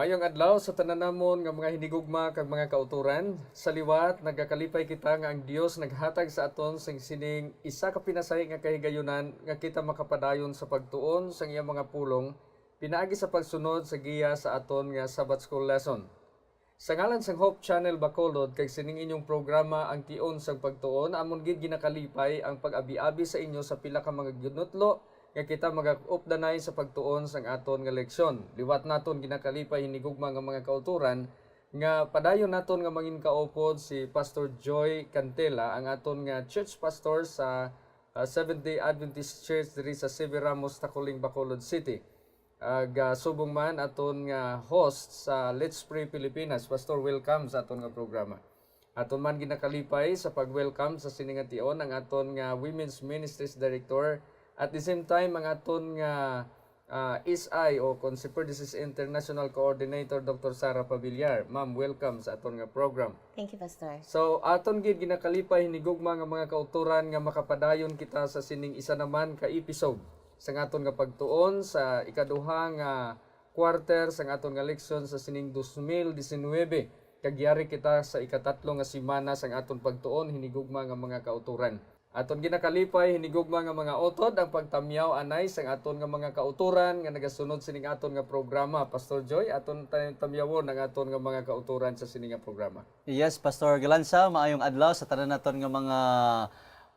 Mayong adlaw sa tanan namon nga mga hinigugma kag mga kauturan. Sa liwat nagakalipay kita nga ang Dios naghatag sa aton sing sining isa ka pinasay nga kahigayunan nga kita makapadayon sa pagtuon sa iyang mga pulong pinaagi sa pagsunod sa giya sa aton nga Sabbath School lesson. Sa ngalan sang Hope Channel Bacolod kay sining inyong programa ang tion sa pagtuon amon gid ginakalipay ang pag-abi-abi sa inyo sa pila ka mga ginutlo nga kita mag-updanay sa pagtuon sang aton nga leksyon. Liwat naton ginakalipay hinigugma nga mga kauturan nga padayon naton nga mangin kaupod si Pastor Joy Cantela ang aton nga church pastor sa Seventh-day Adventist Church diri sa Sivi Ramos, Taculing, Bacolod City. Subong man aton nga host sa Let's Pray Pilipinas. Pastor, welcome sa aton nga programa. Aton man ginakalipay sa pag-welcome sa sining nga tion ang aton nga Women's Ministries Director. At the same time, ang aton nga SI o Consumer Disease International Coordinator, Dr. Sara Pavillar. Ma'am, welcome sa aton nga program. Thank you, Pastor. So, aton gid ginakalipay hinigugma nga mga kauturan nga makapadayon kita sa sining isa naman ka episode sa aton nga pagtuon sa ikaduha nga quarter sa aton nga leksyon sa sining 2019. Kagyari kita sa ikatatlo nga semana sa aton pagtuon hinigugma nga mga kauturan. Aton ginakalipay hinigugma nga mga utod ang pagtamyaw anay sang aton nga mga kauturan nga nagasunod sining aton nga programa. Pastor Joy, aton tamyawon ang aton nga mga kauturan sa sining nga programa. Yes, Pastor Galansa, maayong adlaw sa tanan naton nga mga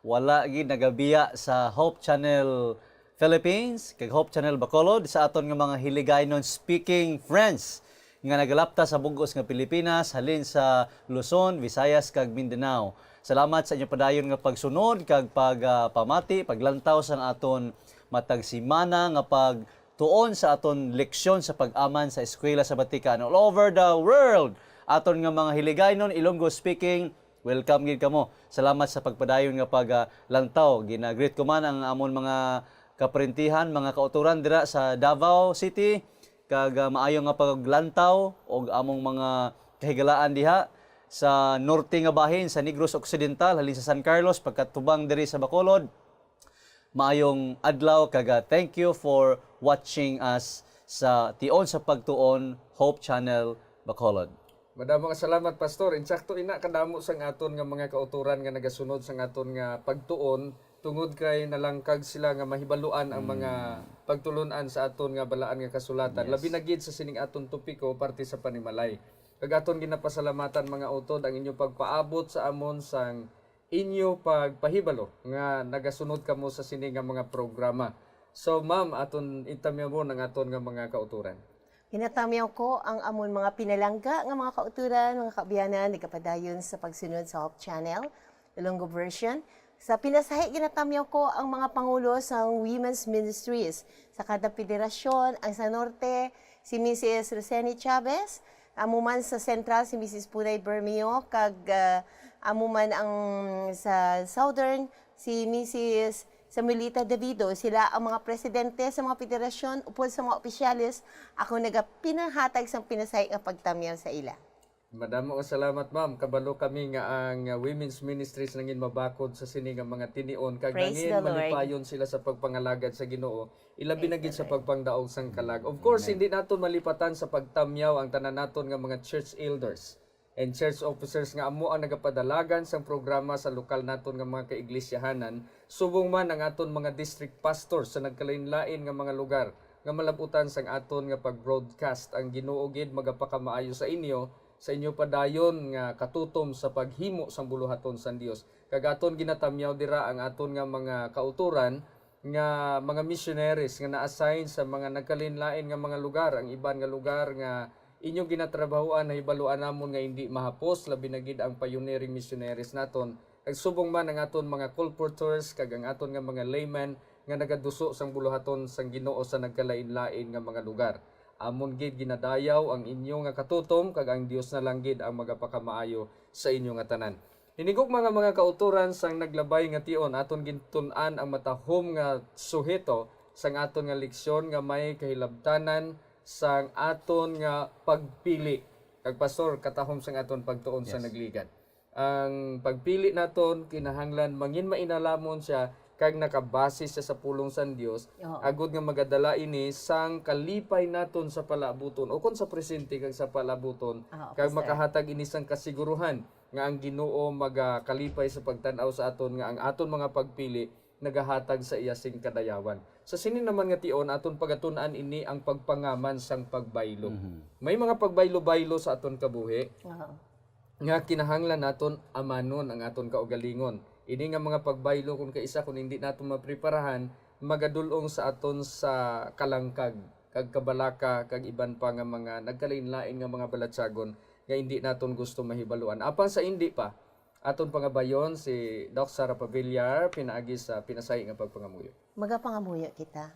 wala gid nagabiya sa Hope Channel Philippines, kag Hope Channel Bacolod, sa aton nga mga Hiligaynon speaking friends nga nagalapta sa bugos nga Pilipinas halin sa Luzon, Visayas kag Mindanao. Salamat sa inyo padayon nga pagsunod kag pagpamati, paglantaw sa aton matag simana nga pagtuon sa aton leksyon sa pag-aman sa eskwela sa Batikan all over the world. Aton nga mga Hiligaynon, Ilonggo speaking, welcome gid kamo. Salamat sa pagpadayon nga paglantaw. Ginagreet ko man ang amon mga kaprintihan, mga kauturan dira sa Davao City kag maayo nga paglantaw og among mga kahigalaan diha sa norte nga bahin sa Negros Occidental halin sa San Carlos pagkatubang diri sa Bacolod. Maayong adlaw kag thank you for watching us sa tion sa pagtuon Hope Channel Bacolod. Madamong salamat, Pastor. Insakto ina kadamo sang aton nga mga kauturan nga nagasunod sang aton nga pagtuon tungod kay nalangkag sila nga mahibaluan ang mga pagtulunan sa aton nga balaan nga kasulatan. Yes. Labi na gid sa sining aton topiko parte sa panimalay. Kag aton ginapasalamatan mga utod ang inyo pagpaabot sa amon sang inyo pagpahibalo nga nagasunod kamo sa sining nga mga programa. So ma'am, aton itamyaw mo ang aton nga mga kauturan. Ginatamyaw ko ang amon mga pinalangga nga mga kauturan, mga kabiyanan, nagkapadayon sa pagsunod sa Hope Channel, Ilonggo version. Sa pinasahi, ginatamyaw ko ang mga pangulo sa Women's Ministries. Sa kada federasyon, ang sa Norte, si Mrs. Roseni Chavez, amuman sa Central, si Mrs. Punay Bermeo, kag amuman ang sa Southern, si Mrs. Samuelita Davido. Sila ang mga presidente sa mga federasyon, upod sa mga opisyalis, ako nagapinahatag sa pinasay nga pagtamyaw sa ila. Madamo nga salamat, ma'am. Kabalo kami nga ang Women's Ministries nangin mabakod sa sini nga mga tinion kag Praise nangin the Lord. malipayon sila sa pagpangalagad sa Ginoo. Ilabi na gid sa Lord. pagpangdaog sang kalag. Of course, hindi naton malipatan sa pagtamyaw ang tanan naton nga mga church elders and church officers nga amo ang nagapadalagan sang programa sa lokal naton nga mga kaiglesiyahanan. Subong man ang aton mga district pastors sa nagkalain-lain nga mga lugar nga malabutan sang aton nga pag-broadcast. Ang Ginoo gid magapakamaayo sa inyo padayon nga katutom sa paghimo sang buluhaton sa Dios. Kag aton ginatamyaw dira ang aton nga mga kauturan nga mga missionaries nga na-assign sa mga nagkalinlain nga mga lugar. Ang iban nga lugar nga inyong ginatrabahuan na hibaluan namon nga hindi mahapos labi na gid ang pioneering missionaries naton. Kag subong man ang aton mga colporteurs kag ang aton nga mga laymen nga nagaduso sang buluhaton sang Ginoo sa nagkalain-lain nga mga lugar. Amon gid ginadayaw ang inyo nga katutom kag ang Dios na lang gid ang magapakamaayo sa inyo nga tanan. Hinigog mga kauturan sang naglabay nga tion aton gintun-an ang matahom nga suheto sang aton nga leksyon nga may kahilabtanan sang aton nga pagpili. Kag pastor katahom sang aton pagtuon sa nagligan. Ang pagpili naton kinahanglan mangin mainalamon siya kag nakabase siya sa pulong sa Dios, Oo. agud nga magadala ini sang kalipay naton sa palabuton o kon sa presente kag sa palabuton, Oo, kag Pastor. makahatag ini sang kasiguruhan nga ang Ginoo magakalipay sa pagtan-aw sa aton nga ang aton mga pagpili nagahatag sa iya sing kadayawan. Sa sini naman nga tion aton pagatun-an ini ang pagpangaman sang pagbaylo. May mga pagbaylo-baylo sa aton kabuhi Oo. nga kinahanglan naton amanon ang aton kaugalingon. Ini nga mga pagbaylo kung kaisa kung hindi naton mapreparahan magadulong sa aton sa kalangkag kag kabalaka kag iban pa nga mga nagkalain-lain nga mga balatsagon nga hindi naton gusto mahibaluan. Apan sa hindi pa aton pangabayon si Doc Sara Pavillar pinaagi sa pinasahi nga pagpangamuyo. Magapangamuyo kita.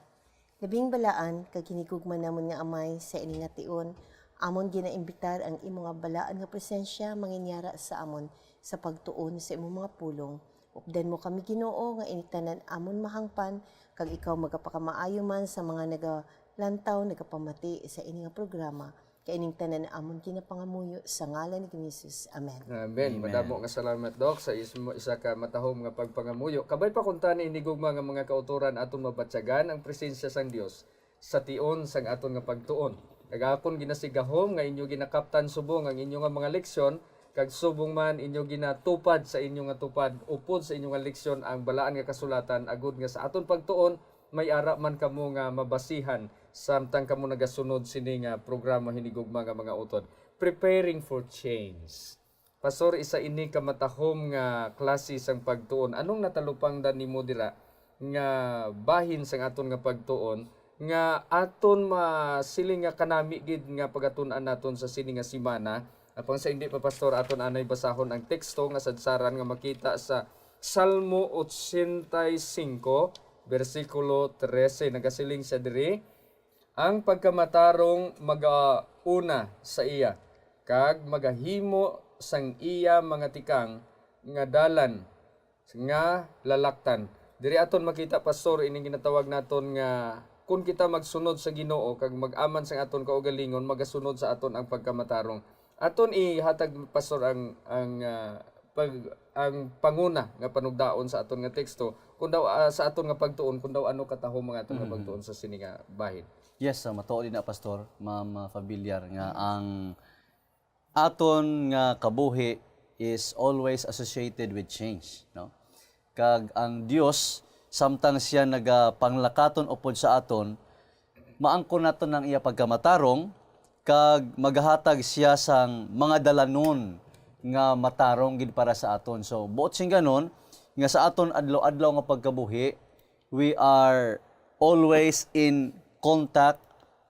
Labing balaan kag hinigugman namon nga amay sa ini nga tion, amon ginaimbitar ang imong nga balaan nga presensya manginyara sa amon sa pagtuon sa imong mga pulong. Updan mo kami Ginoo nga initanan amon mahangpan kag ikaw magapakamaayo man sa mga nagalantaw nagapamati sa ini nga programa. Kay ining tanan amon ginapangamuyo sa ngalan ni Jesus. Amen. Amen. Madamo nga salamat Doc sa isa ka matahom nga pagpangamuyo. Kabay pa kung tani hinigugma nga mga kauturan aton mabatyagan ang presensya sang Dios sa tion sang aton nga pagtuon. Kagakon ginasigahom nga inyo ginakaptan subong ang inyo nga mga leksyon kag subong man inyo ginatupad sa inyo nga tupad upod sa inyo nga leksyon ang balaan nga kasulatan agud nga sa aton pagtuon may ara man kamo nga mabasihan samtang kamo nagasunod sini nga programa hinigugma nga mga utod. Preparing for change. Pastor, isa ini ka matahom nga klase sang pagtuon. Anong natalupang dan nimo dira nga bahin sang aton nga pagtuon nga aton masiling nga kanami gid nga pagatun-an naton sa sini nga semana. Apang sa hindi pa pastor aton anay basahon ang teksto nga sadsaran nga makita sa Salmo 85 versikulo 13 nagasiling siya diri. Ang pagkamatarong magauna sa iya kag magahimo sang iya mga tikang nga dalan nga lalaktan. Diri aton makita pastor ini ginatawag naton nga kung kita magsunod sa Ginoo kag mag-aman sang aton kaugalingon magasunod sa aton ang pagkamatarong. Aton ihatag pastor ang panguna nga panugdaon sa aton nga teksto kun daw sa aton nga pagtuon kun daw ano katahom mga aton nga pagtuon sa sini nga bahin. Yes, matuo din na pastor, Ma'am Familiar nga ang aton nga kabuhi is always associated with change, no? Kag ang Dios samtang siya nagapanglakaton upod sa aton, maangkon naton ng iya pagkamatarong kag maghatag siya sang mga dalanon nga matarong gid para sa aton. So buot sing ganon nga sa aton adlaw-adlaw nga pagkabuhi, we are always in contact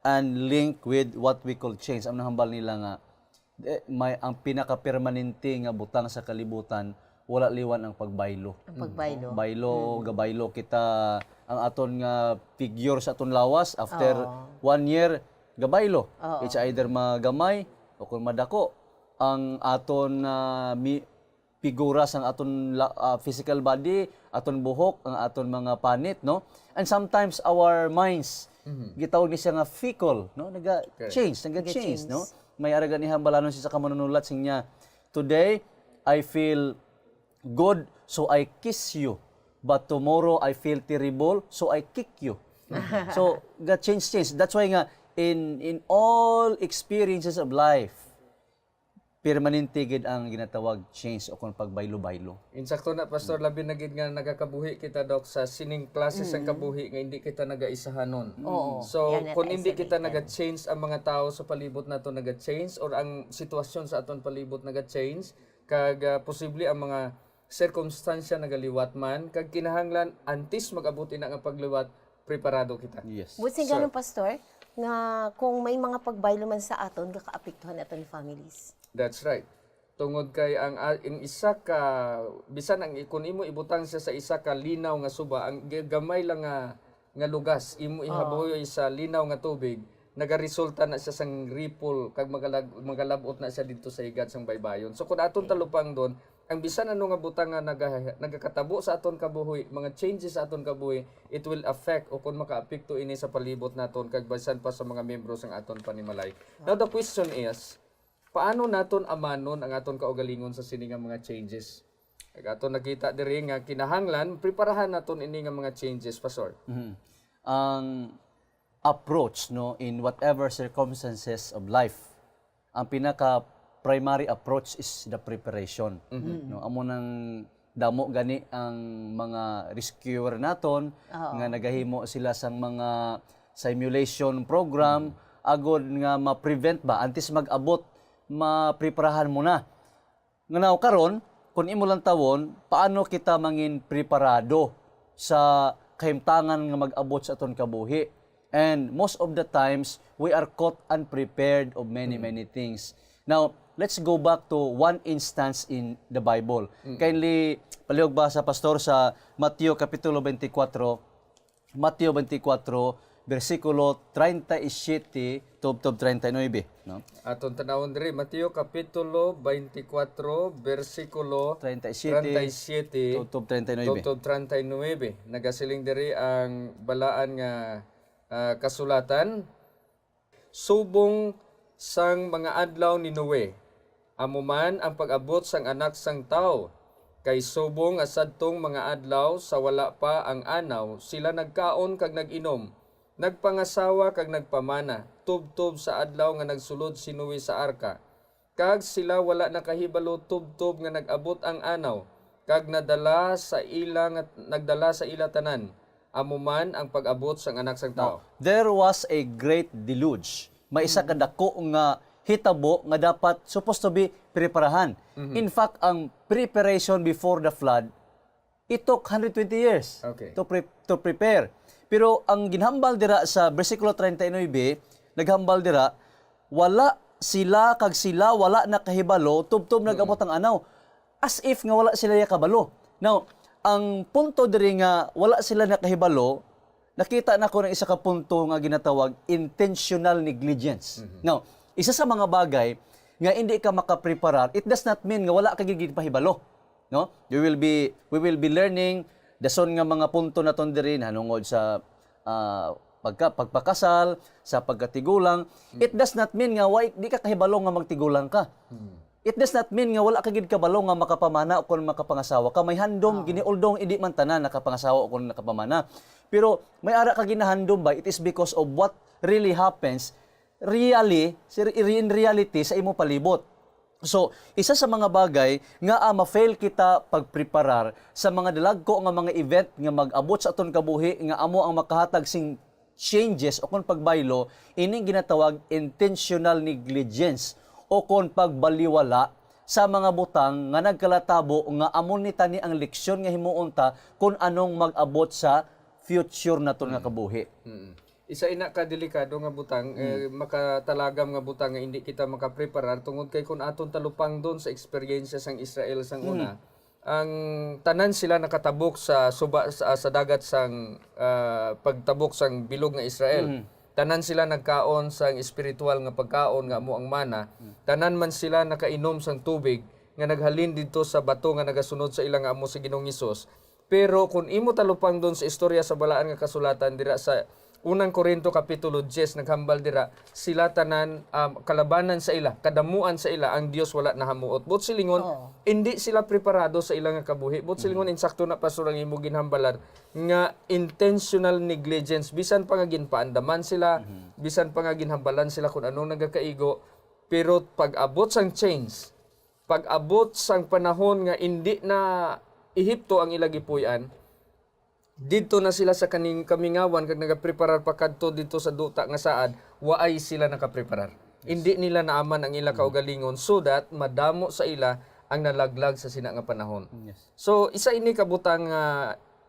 and link with what we call change. Ang nahambal nila nga may ang pinaka-permanente nga butang sa kalibutan wala liwan ang pagbaylo. Ang pagbaylo. Gabaylo kita ang aton nga figure sa aton lawas after 1 year gabaylo. It's either magamay o kung madako ang aton figura sa aton physical body, aton buhok, ang aton mga panit, no? And sometimes our minds gitawag ni siya nga fickle, no? Naga-change, no? May aragan ni hambalanon siya sa kamanunulat niya. Today I feel good, so I kiss you. But tomorrow I feel terrible, so I kick you. So, change. That's why nga in all experiences of life, permanente gid ang ginatawag change o kung pagbaylo-baylo. Insakto na pastor labi na gid nga nagakabuhi kita Doc sa sining klase sang kabuhi nga hindi kita nagaisahanon. So kung hindi kita naga-change ang mga tao sa palibot nato naga-change or ang sitwasyon sa aton palibot naga-change kag posible ang mga circumstansya nagaliwat man kag kinahanglan antes mag-abuti na nga pagliwat preparado kita. Yes. Buti ganun pastor nga kung may mga pagbaylo man sa aton kakaapektuhan aton families. That's right. Tungod kay ang isa ka bisan ang kun imo ibutang siya sa isa ka linaw nga suba ang gamay lang nga lugas imo ihaboy sa linaw nga tubig nagaresulta na siya sang ripple kag magalabot na siya dito sa higat sang baybayon. So kung aton talupang doon ang bisan ano nga butang nga nagakatabo sa aton kabuhi, mga changes sa aton kabuhi, it will affect o kung makaapekto ini sa palibot naton kag bisan pa sa mga miyembro sang aton panimalay. Now the question is, paano naton amanon ang aton kaugalingon sa sini nga mga changes? Ato nakita diri nga kinahanglan preparahan naton ini nga mga changes, Pastor. Ang approach no in whatever circumstances of life, ang pinaka primary approach is the preparation. No, amo nang damo gani ang mga rescuer naton nga nagahimo sila sang mga simulation program agod nga ma-prevent ba antes mag-abot, mapreparahan mo na. Nganaw karon kung imo lang tawon, paano kita mangin preparado sa kahimtangan nga mag-abot sa aton kabuhi? And most of the times, we are caught unprepared of many things. Now, let's go back to one instance in the Bible. Kindly, palihog ba sa pastor sa Mateo Kapitulo 24, Mateo 24, versikulo 37 to 39, no? Aton tanawon diri Mateo Kapitulo 24 versikulo 37 to 39. to 39. Nagasiling diri ang balaan nga kasulatan. Subong sang mga adlaw ni Noe, amuman ang pag-abot sang anak sang tao. Kay subong asadtong mga adlaw sa wala pa ang anaw, sila nagkaon kag nag-inom, nagpangasawa kag nagpamana, tubtob sa adlaw nga nagsulod si Noe sa arka. Kag sila wala nakahibalo tubtob nga nag-abot ang anaw, kag nagdala sa ila tanan, amuman ang pag-abot sang anak sang tao. There was a great deluge. May isa ka dako nga hitabo nga dapat supposed to be preparahan. In fact, ang preparation before the flood, it took 120 years to prepare. Pero ang ginhambal dira sa versikulo 39, naghambal dira, wala sila kag sila wala nakahibalo tubtob nag-abot ang anaw. As if nga wala sila yakabalo. Now, ang punto diri nga wala sila nakahibalo, nakita na ko ng isa ka punto nga ginatawag intentional negligence. Now, isa sa mga bagay nga hindi ka makapreparar, it does not mean nga wala ka gid pahibalo. No? We will be learning dason nga mga punto naton diri hanungod sa pagpakasal, sa pagkatigulang. It does not mean nga di ka kahibalo nga magtigulang ka. It does not mean nga wala ka gid kabalo nga makapamana o kung makapangasawa ka. May handom giniuldong hindi man tanan nakapangasawa o kung nakapamana. Pero may ara ka ginahandom ba, it is because of what really happens in reality sa imo palibot. So, isa sa mga bagay nga ma-fail kita pagpreparar sa mga dalagko nga mga event nga mag-abot sa aton kabuhi nga amo ang makahatag sing changes o kung pagbaylo, ining ginatawag intentional negligence o kung pagbaliwala sa mga butang nga nagkalatabo nga amon ni tani ang leksyon nga himuunta kung anong mag-abot sa future naton nga kabuhi. Isa ina ka delikado nga butang, makatalagam nga butang nga hindi kita makapreparar tungod kay kung aton talupang doon sa experience sang Israel sang una. Ang tanan sila nakatabok sa sa dagat sang pagtabok sang bilog nga Israel. Tanan sila nagkaon sang espiritual nga pagkaon nga amo ang mana. Tanan man sila nakainom sang tubig nga naghalin dito sa bato nga nagasunod sa ilang amo si Ginoong Hesus. Pero kung imo talupang doon sa istorya sa balaan nga kasulatan dira sa Unang Korinto Kapitulo 10 naghambal dira, sila tanan kalabanan sa ila, kadamuan sa ila ang Dios wala nahamuot. But silingon hindi sila preparado sa ilang nga kabuhi. But silingon insakto na pastor ang imo ginhambalar nga intentional negligence, bisan pa nga ginpaandaman sila, bisan pa nga ginhambalan sila kung anong nagakaigo, pero pag-abot sang change, pag-abot sang panahon nga hindi na Ehipto ang ilagipuyan, dito na sila sa kaning kamingawan kag nagapreparar pa kadto dito sa duta nga saad, waay sila nakapreparar. Hindi nila naaman ang ila kaugalingon so that madamo sa ila ang nalaglag sa sina nga panahon. So isa ini kabutang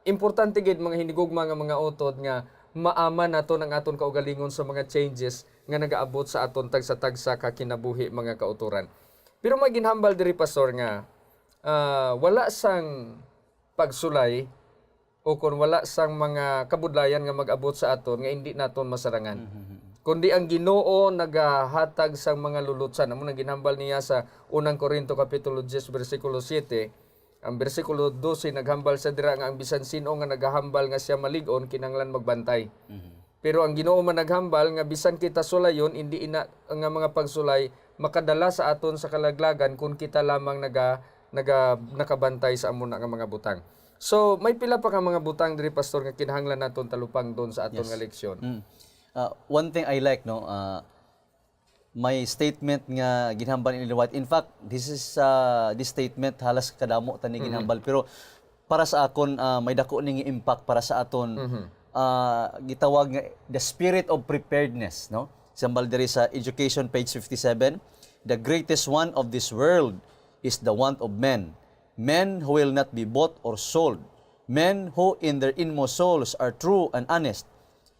importante gid mga hinigugma nga mga utod nga maaman naton ang aton kaugalingon sa mga changes nga nagaabot sa aton tagsa-tagsa ka kinabuhi mga kauturan. Pero maginhambal diri pastor nga wala sang pagsulay o kung wala sang mga kabudlayan nga mag-abot sa aton nga hindi naton masarangan. Kundi ang Ginoo nagahatag sang mga lulutsan. Amo nang ginhambal niya sa Unang Korinto Kapitulo 10 versikulo 7. Ang versikulo 12 naghambal sa dira nga ang bisan sino nga nagahambal nga siya malig-on kinanglan magbantay. Pero ang Ginoo man naghambal nga bisan kita sulayon hindi ina nga mga pagsulay makadala sa aton sa kalaglagan kung kita lamang nakabantay sa amo na nga mga butang. So may pila pa ka mga butang diri pastor nga kinahanglan naton talupang doon sa aton nga leksyon. One thing I like, no, may statement nga ginhambal ni White. In fact, this statement halas kadamo tani ginhambal, pero para sa akon may dako ning impact para sa aton. Gitawag nga the spirit of preparedness, no? Sambal diri sa Education page 57, the greatest one of this world is the want of men who will not be bought or sold, men who in their inmost souls are true and honest,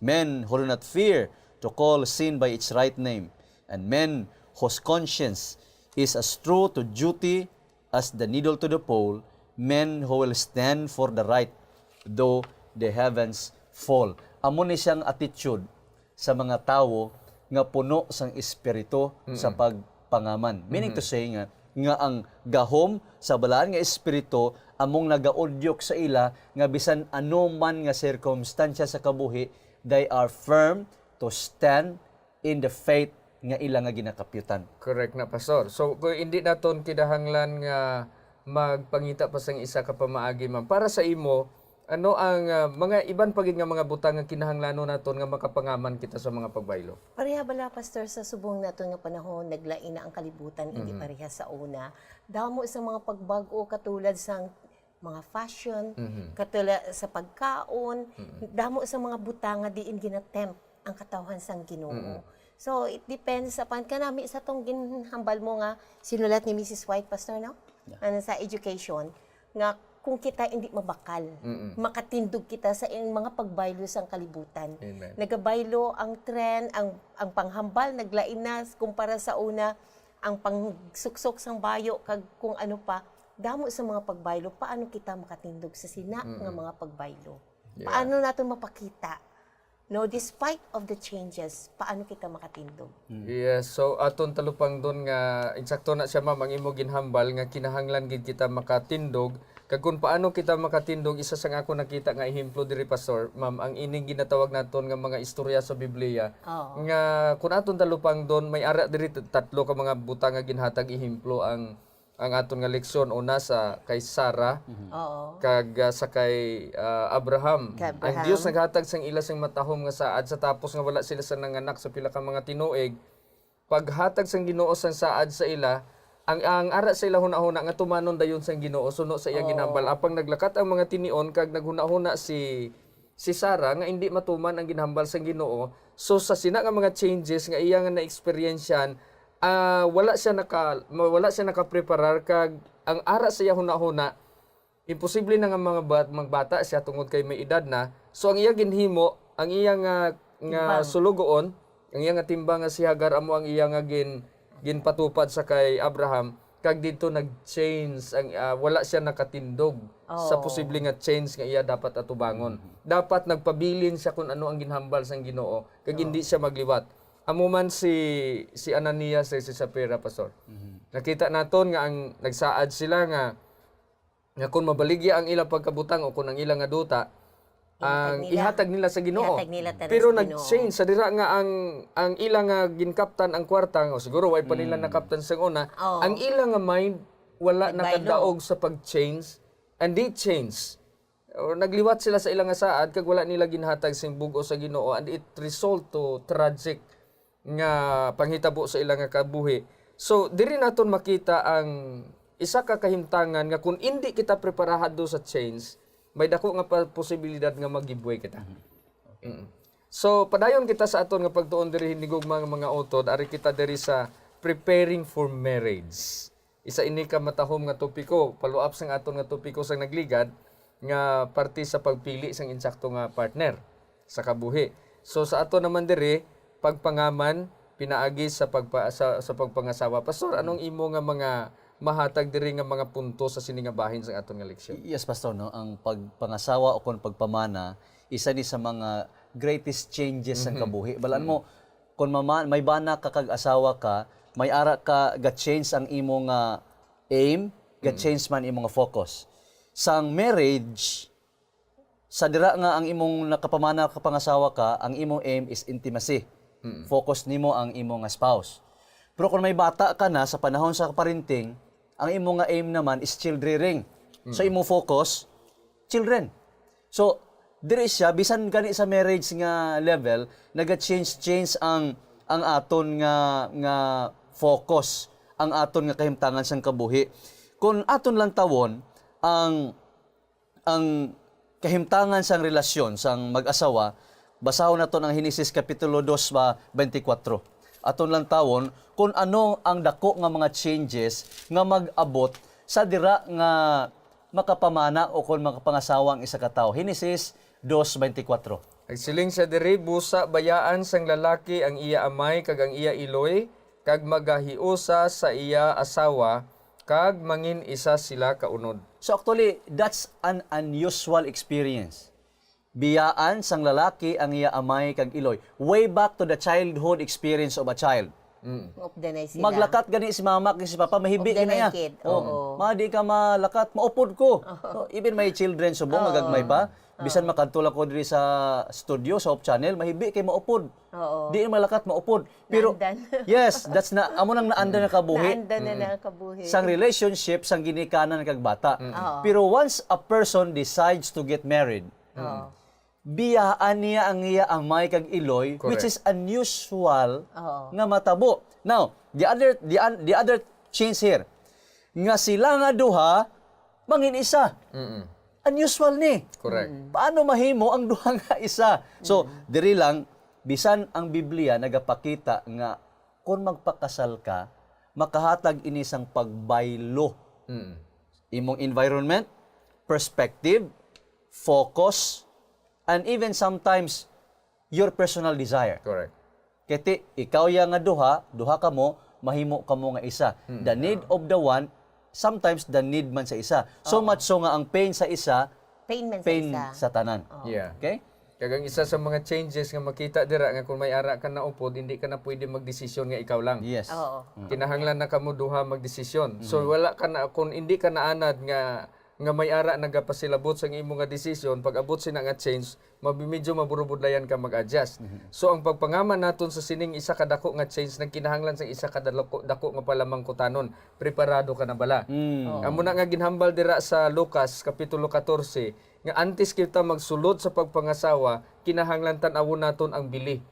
men who do not fear to call sin by its right name, and men whose conscience is as true to duty as the needle to the pole, men who will stand for the right though the heavens fall. Amo ni siyang attitude sa mga tawo nga puno sang espiritu sa pagpangaman. Meaning to say nga ang gahom sa balaan nga espiritu among nagaudyok sa ila nga bisan ano man nga circumstansya sa kabuhi, they are firm to stand in the faith nga ila nga ginakapyutan. Correct na pastor. So kung hindi naton kinahanglan nga magpangita pa sang isa ka pamaagi man para sa imo, ano ang mga iban pagid nga mga butang nga kinahanglanon naton nga makapangaman kita sa mga pagbaylo? Pareha bala, pastor, sa subong naton nga panahon naglain na ang kalibutan, hindi pareha sa una. Damo sa mga pagbago katulad sa mga fashion, katulad sa pagkaon, damo sa mga butang nga diin ginatempt ang katawhan sang Ginoo. So it depends sa kanami sa tong ginhambal mo nga sinulat ni Mrs. White, pastor, no? Ano sa education nga kung kita hindi mabakal, makatindog kita sa mga pagbaylo sa kalibutan. Amen. Nagabaylo ang trend, ang panghambal, naglain na kumpara sa una, ang pangsuksok sang bayo, kag kung ano pa, damo sa mga pagbaylo, paano kita makatindog sa sina nga mga pagbaylo? Yeah. Paano natin mapakita? No, despite of the changes, paano kita makatindog? Yes, so aton talupang doon nga insakto na siya ma'am ang imo ginhambal nga kinahanglan gid kita makatindog. Kag kung paano kita makatindog, isa sa ako nakita nga ehemplo diri pastor, ma'am, ang ining ginatawag naton nga mga istorya sa Biblia. Nga kung aton talupang doon may ara diri tatlo ka mga butang nga ginhatag ehemplo ang aton nga leksyon una sa kay Sarah, kag sa kay Abraham. Ang Dios naghatag sang ila sang matahom nga saad sa tapos nga wala sila sa nanganak sa pila ka mga tinuig. Paghatag sang Ginoo sang saad sa ila, ang ara sa ila hunahuna nga tumanon dayon sang Ginoo suno sa iyang ginhambal. Apang naglakat ang mga tinion kag naghunahuna si Sarah nga hindi matuman ang ginhambal sang Ginoo. So sa sina nga mga changes nga iya nga na-experiensyan, wala siya nakapreparar kag ang ara sa iya hunahuna imposible na nga mga bata siya tungod kay may edad na. So ang iya ginhimo, ang iya nga sulugoon, ang iya nga timbang nga si Hagar amo ang iya nga ginpatupad sa kay Abraham, kag dito nag-change ang wala siya nakatindog sa posible nga change nga iya dapat atubangon. Dapat nagpabilin siya kung ano ang ginhambal sang Ginoo kag hindi siya magliwat. Amo man si Ananias si Sapphira, pastor. Nakita naton nga ang nagsaad sila nga kung mabaligya ang ilang pagkabutang o kung ang ilang nga duta, ang ihatag nila sa Ginoo. Pero nag-change sa dira nga ang ilang nga ginkaptan ang kwarta, o siguro way pa nila nakaptan sa una, ang ilang nga mind wala nakadaog sa pag-change, and they change. O nagliwat sila sa ilang nga saad kag wala nila ginhatag sing bug-o sa Ginoo, and it result to tragic nga panghitabo sa ilang nga kabuhi. So diri naton makita ang isa ka kahimtangan nga kung hindi kita preparado sa change, may dako nga posibilidad nga magibway kita. So padayon kita sa aton nga pagtuon diri hinigugma nga mga utod, ari kita diri sa preparing for marriage. Isa ini ka matahom nga topiko, follow up sang aton nga topiko sang nagligad nga parte sa pagpili sang insakto nga partner sa kabuhi. So sa aton naman diri pagpangaman pinaagi sa pagpangasawa. Pastor, anong imo nga mga mahatag diri nga mga punto sa sini nga bahin sa aton nga leksyon? Yes, pastor, no, ang pagpangasawa o kung pagpamana isa ni sa mga greatest changes sa kabuhi. Balaan mo kung may bana ka kag asawa ka, may ara ka ga-change ang imo nga aim, ga-change man imo nga focus. Sang marriage, sa dira nga ang imong nakapamana ka pangasawa ka, ang imong aim is intimacy. Focus nimo ang imo nga spouse. Pero kung may bata ka na sa panahon sa parenting, ang imo nga aim naman is child rearing. So imo focus children. So diri siya bisan gani sa marriage nga level naga-change ang aton nga focus, ang aton nga kahimtangan sang kabuhi. Kung aton lang tawon ang kahimtangan sang relasyon sang mag-asawa, basahon naton ang Henesis kapitulo 2:24. Aton lang tawon kung ano ang dako nga mga changes nga mag-abot sa dira nga makapamana o kung makapangasawa ang isa ka tawo. Henesis 2:24. Nagsiling siya diri, busa bayaan sang lalaki ang iya amay kag ang iya iloy, kag magahiusa sa iya asawa, kag mangin isa sila kaunod. So actually, that's an unusual experience. Biyaan sang lalaki ang iya amay kag iloy. Way back to the childhood experience of a child. Updanay sila. Maglakat gani si mama kag si papa, mahibi Of the na niya. naked, oo. Ma, di ka malakat, maupod ko. So, even my children, subong magagmay pa, bisan makadtula ko diri sa studio, sa Hope Channel, mahibi kay maupod. Oo. Di malakat, maupod. Pero, Naandan. yes, that's na, amo nang naandan na kabuhi. Naanda na na kabuhi. Sang relationship, sang ginikanan kag bata. Oo. Pero once a person decides to get married, Oo. biyaan niya ang iya amay kag iloy, Correct. which is unusual Oo. nga matabo. Now, the other change here, nga sila nga duha mangin isa. Unusual ni. Correct. Paano mahimo ang duha nga isa? So, diri lang bisan ang Biblia nagapakita nga kung magpakasal ka, makahatag ini sang pagbaylo. Imong environment, perspective, focus, and even sometimes your personal desire. Correct. Kiti ikaw ya nga duha kamo, mahimo kamo nga isa. The need of the one, sometimes the need man sa isa. So much so nga ang pain sa isa, Pain man sa pain isa. sa tanan. Yeah. Okay? Kagang isa sa mga changes nga makita dira nga kung may ara ka na upod, hindi ka na pwede magdesisyon nga ikaw lang. Yes. Oo. Kinahanglan na kamo duha magdesisyon. So wala ka na, kung hindi ka naanad nga may ara nagapasilabot sa imo nga desisyon, pag abot sina nga change, medyo maburubudlayan ka mag-adjust. So ang pagpangaman naton sa sining isa ka dako nga change nagkinahanglan sa isa ka dako nga palamang kutanon, preparado ka na bala. Amo na nga ginhambal dira sa Lucas kapitulo 14 nga antes kita magsulod sa pagpangasawa, kinahanglan tan-awon naton ang bili.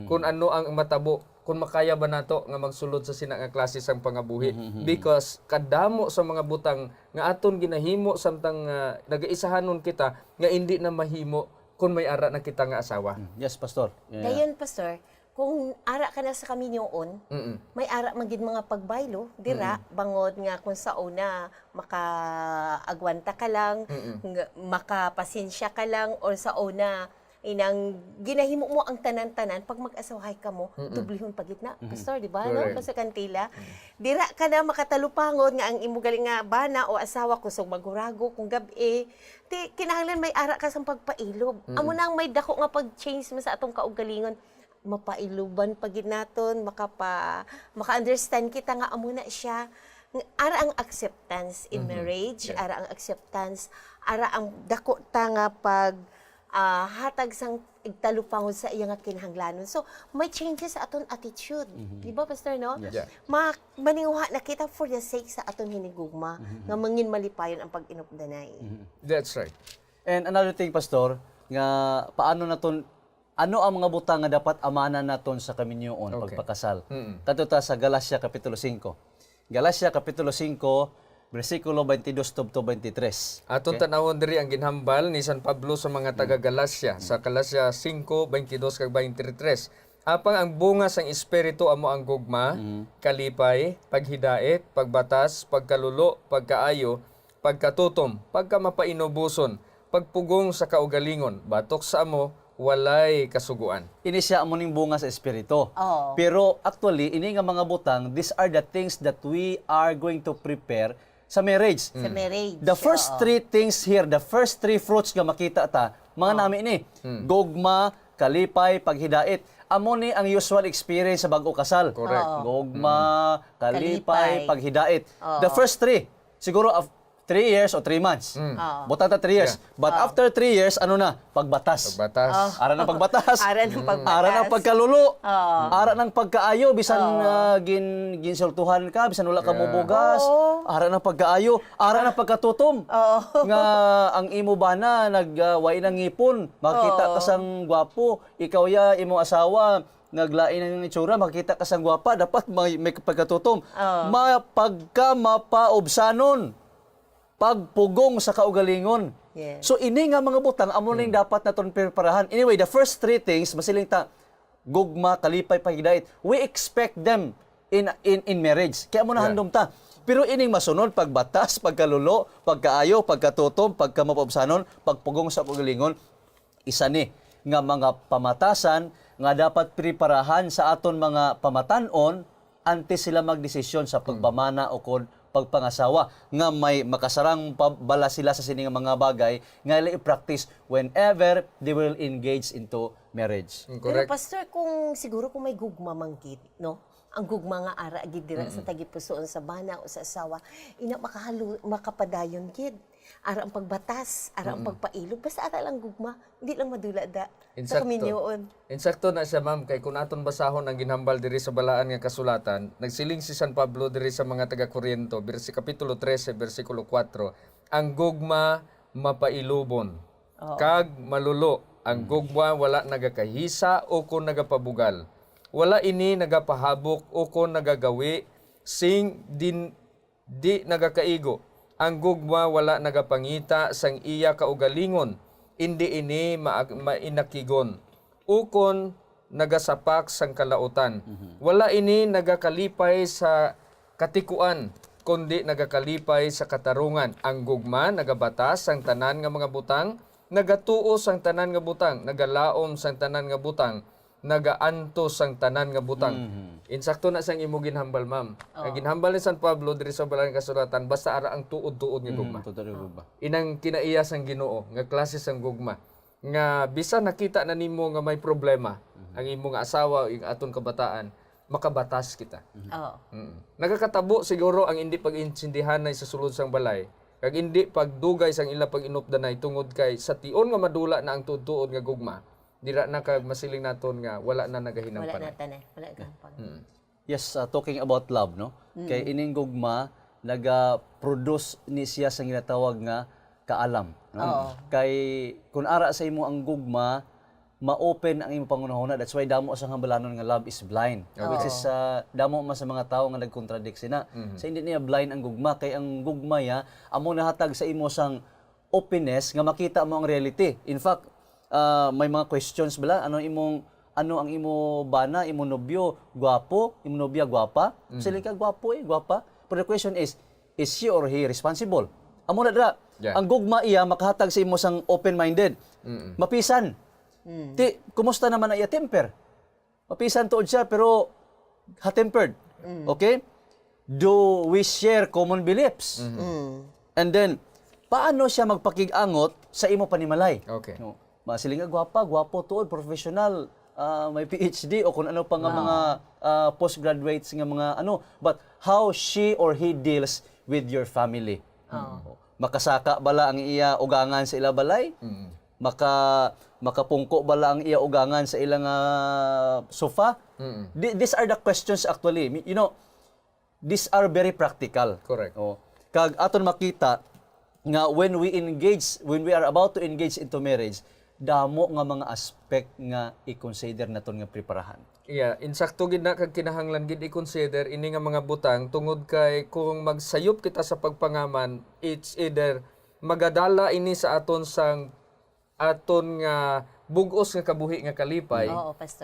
Kung ano ang matabo, kung makaya ba nato nga magsulod sa sina nga klase sang pangabuhi, because kadamo sa mga butang nga aton ginahimo samtang nagaisahanon kita nga hindi na mahimo kung may ara na kita nga asawa. Yes, pastor. Yeah. Dayon, Pastor, kung ara ka na sa kami niyoon, may ara magid mga pagbaylo, dira, bangod nga kung sa una, makaagwanta ka lang, makapasensya ka lang, or sa una, inang ginahimo mo ang tanan-tanan pag mag-asawahay ka mo, dublihon pagit na. Pastor, di ba? No? Correct. Pastor Cantila. Dira ka na makatalupangod nga ang imo galing nga bana o asawa kusog magurago kung gabi. Di kinahanglan may ara ka sang pagpailob. Amo nang may dako nga pag-change mo sa atong kaugalingon. Mapailuban pagid naton, maka-understand kita nga amo na siya. Ara ang acceptance in marriage, ara ang acceptance, ara ang dako ta nga pag hatag sang igtalupangod sa iya nga kinahanglanon. So, may changes sa aton attitude. Di ba, Pastor, no? Yes. Maninguha na kita for the sake sa aton hinigugma, nga mangin malipayon ang pag-inupdanay. That's right. And another thing, pastor, nga paano naton ano ang mga butang nga dapat amanan naton sa kaminyoon pagpakasal. Kadto ta sa Galacia kapitulo 5. Galacia kapitulo 5 versikulo 22 to 23. Aton tanawon diri ang ginhambal ni San Pablo sa mga taga Galacia sa Galacia 5:22 kag 23. Apang ang bunga sang espiritu amo ang gugma, kalipay, paghidait, pagbatas, pagkalulo, pagkaayo, pagkatutom, pagkamapainubuson, pagpugong sa kaugalingon, batok sa amo, walay kasuguan. Ini siya amo ning bunga sa espiritu. Oo. Pero actually ini nga mga butang, these are the things that we are going to prepare sa marriage. Sa marriage. The first three things here, the first three fruits nga makita ta, mga nami ni. Gugma, kalipay, paghidait. Amo ni ang usual experience sa bago kasal. Correct. Gugma, kalipay, Kalipay. paghidait. The first three. Siguro 3 years o 3 months. Oo. Butang ta 3 years. But after 3 years, ano na? Pagbatas. Batas. Ara ng pagbatas. Ara ng pagbatas. Ara ng pagkalulo. Oo. Ara ng pagkaayo bisan ginsultuhan ka, bisan wala ka mubugas. Ara ng pagkaayo, ara ng pagkatutom. Nga ang imo bana nagway ng ngipon, makita ka sang gwapo, ikaw ya imo asawa naglain ng itsura, makita ka sang gwapa, dapat may pagkatutom. Pagka mapaobsanon, pagpugong sa kaugalingon. Yes. So ini nga mga butang amo ning dapat naton preparahan. Anyway, the first 3 things masiling ta gugma, kalipay, pagidait. We expect them in marriage. Kaya mo na handom ta. Pero ining masunod pagbatas, pagkalulo, pagkaayo, pagkatutom, pagkamapobsanon, pagpugong sa kaugalingon, isa ni nga mga pamatasan nga dapat preparahan sa aton mga pamatanon antes sila magdesisyon sa pagpamana o kon pagpangasawa nga may makasarang bala sila sa sining mga bagay nga ila i-practice whenever they will engage into marriage. Pero Correct. pastor, siguro kung may gugma manggit, no? Ang gugma nga ara gid dira sa tagipusoon sa bana o sa asawa, ina makapadayon gid. Ara ang pagbatas, ara ang pagpailog, basta ara lang gugma, hindi lang madula da. Sa kaminyoon. Insakto na siya, ma'am, kay kung aton basahon ang ginhambal diri sa balaan nga kasulatan, nagsiling si San Pablo diri sa mga taga-Korinto, kapitulo 13, versikulo 4, ang gugma mapailubon, kag malulo, ang gugma wala nagakahisa o kung nagapabugal. Wala ini nagapahabok o kung nagagawi, sing di nagakaigo. Ang gugma wala nagapangita sang iya kaugalingon, hindi ini mainakigon. Ukon nagasapak sang kalautan. Wala ini nagakalipay sa katikuan, kundi nagakalipay sa katarungan. Ang gugma nagabatas sang tanan nga mga butang, nagatuo sang tanan nga butang, nagalaom sang tanan nga butang, nagaantos sang tanan nga butang. Insakto na sang imo ginhambal, ma'am. Ang ginhambal ni San Pablo diri sa balang kasulatan basta ara ang tuod-tuod nga gugma. Inang kinaiya sang Ginoo nga klase sang gugma nga bisan nakita na nimo nga may problema ang imong asawa o yung aton kabataan, makabatas kita. Nagakatabo siguro ang hindi pag-insindihanay sa sulod sang balay kag hindi pagdugay sang ila pag-inupdanay tungod kay sa tion nga madula na ang tuod-tuod nga gugma. Dira na kag masiling naton nga wala na nagahinampan. Wala gampang. Yes, talking about love, no? Kay ining gugma naga-produce ni siya sa ginatawag nga kaalam, no? Kay kun ara sa imo ang gugma, ma-open ang imo pangunahuna. That's why damo sa hambalanon nga love is blind. Which is damo man sa mga tawo nga nagkontradict sina. Sa hindi niya blind ang gugma kay ang gugma ya amo nahatag sa imo sang openness nga makita mo ang reality. In fact, may mga questions bala ano ang imo bana, imo nobyo gwapo, imo nobya gwapa, sila ka gwapo gwapa. But the question is she or he responsible? Amo na dra. Ang gugma iya makahatag sa imo sang open-minded. Mapisan. Ti kumusta naman ang iya temper? Mapisan tuod siya pero hot-tempered. Okay? Do we share common beliefs? And then paano siya magpakig-angot sa imo panimalay? Okay. No. Masiling nga gwapo tuod, professional, may PhD o kung ano pa nga mga postgraduates nga mga ano. But how she or he deals with your family. Makasaka bala ang iya ugangan sa ila balay? Makapungko bala ang iya ugangan sa ilang sofa? These are the questions actually. You know, these are very practical. Correct. Kag aton makita nga when we are about to engage into marriage, damo nga mga aspect nga i-consider naton nga preparahan. Yeah, insakto gid na kag kinahanglan gid i-consider ini nga mga butang tungod kay kung magsayop kita sa pagpangaman, it's either magadala ini sa aton nga bugos nga kabuhi nga kalipay